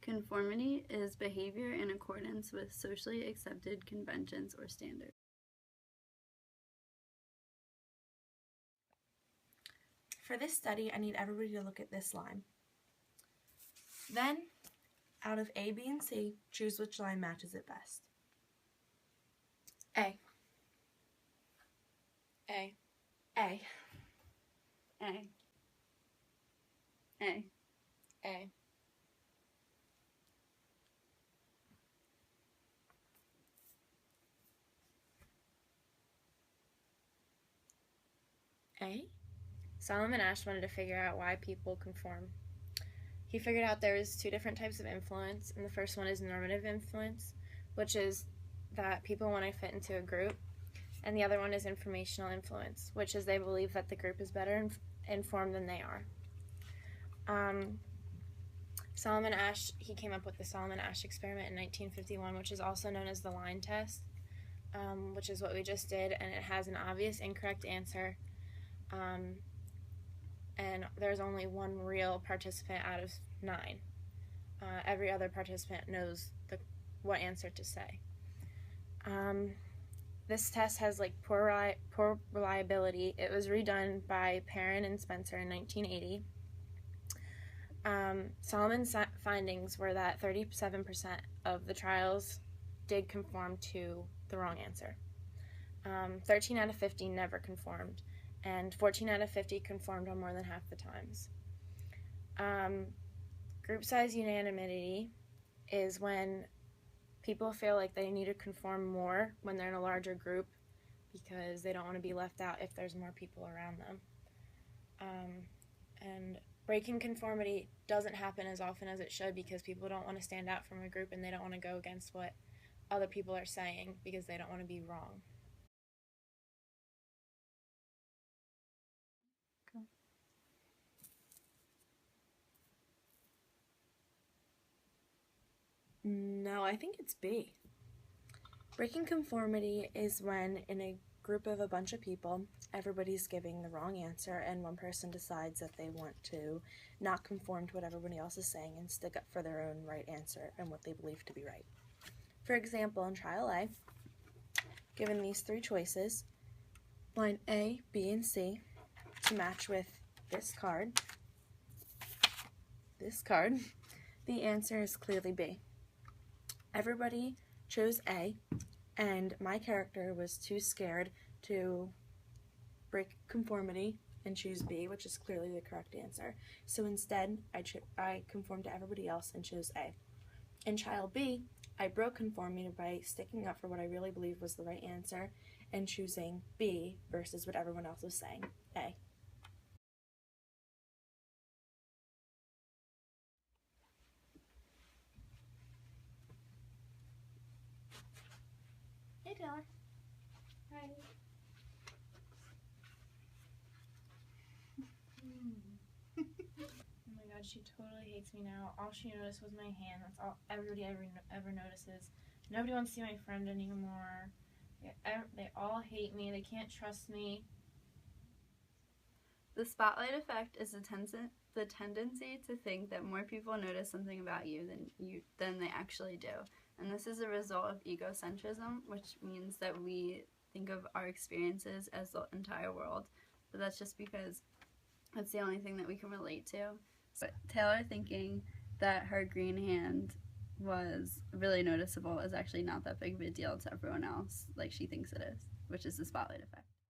Conformity is behavior in accordance with socially accepted conventions or standards. For this study, I need everybody to look at this line. Then, out of A, B, and C, choose which line matches it best. A. A. A. A. A. A. A. Solomon Asch wanted to figure out why people conform. He figured out there was two different types of influence, and the first one is normative influence, which is that people want to fit into a group, and the other one is informational influence, which is they believe that the group is better informed than they are. Solomon Asch, he came up with the Solomon Asch experiment in 1951, which is also known as the line test, which is what we just did, and it has an obvious incorrect answer. And there's only one real participant out of 9. Every other participant knows what answer to say. This test has poor reliability. It was redone by Perrin and Spencer in 1980. Solomon's findings were that 37% of the trials did conform to the wrong answer. 13 out of 50 never conformed, and 14 out of 50 conformed on more than half the times. Group size unanimity is when people feel like they need to conform more when they're in a larger group because they don't want to be left out if there's more people around them. And breaking conformity doesn't happen as often as it should because people don't want to stand out from a group and they don't want to go against what other people are saying because they don't want to be wrong. No, I think it's B. Breaking conformity is when in a group of a bunch of people, everybody's giving the wrong answer and one person decides that they want to not conform to what everybody else is saying and stick up for their own right answer and what they believe to be right. For example, in trial A, given these 3 choices, line A, B, and C, to match with this card, the answer is clearly B. Everybody chose A, and my character was too scared to break conformity and choose B, which is clearly the correct answer. So instead, I conformed to everybody else and chose A. In trial B, I broke conformity by sticking up for what I really believed was the right answer and choosing B versus what everyone else was saying, A. Hey, Taylor. Hi. Oh my god, she totally hates me now. All she noticed was my hand. That's all everybody ever notices. Nobody wants to see my friend anymore. They all hate me. They can't trust me. The spotlight effect is the tendency to think that more people notice something about you than they actually do. And this is a result of egocentrism, which means that we think of our experiences as the entire world. But that's just because that's the only thing that we can relate to. So Taylor thinking that her green hand was really noticeable is actually not that big of a deal to everyone else like she thinks it is, which is the spotlight effect.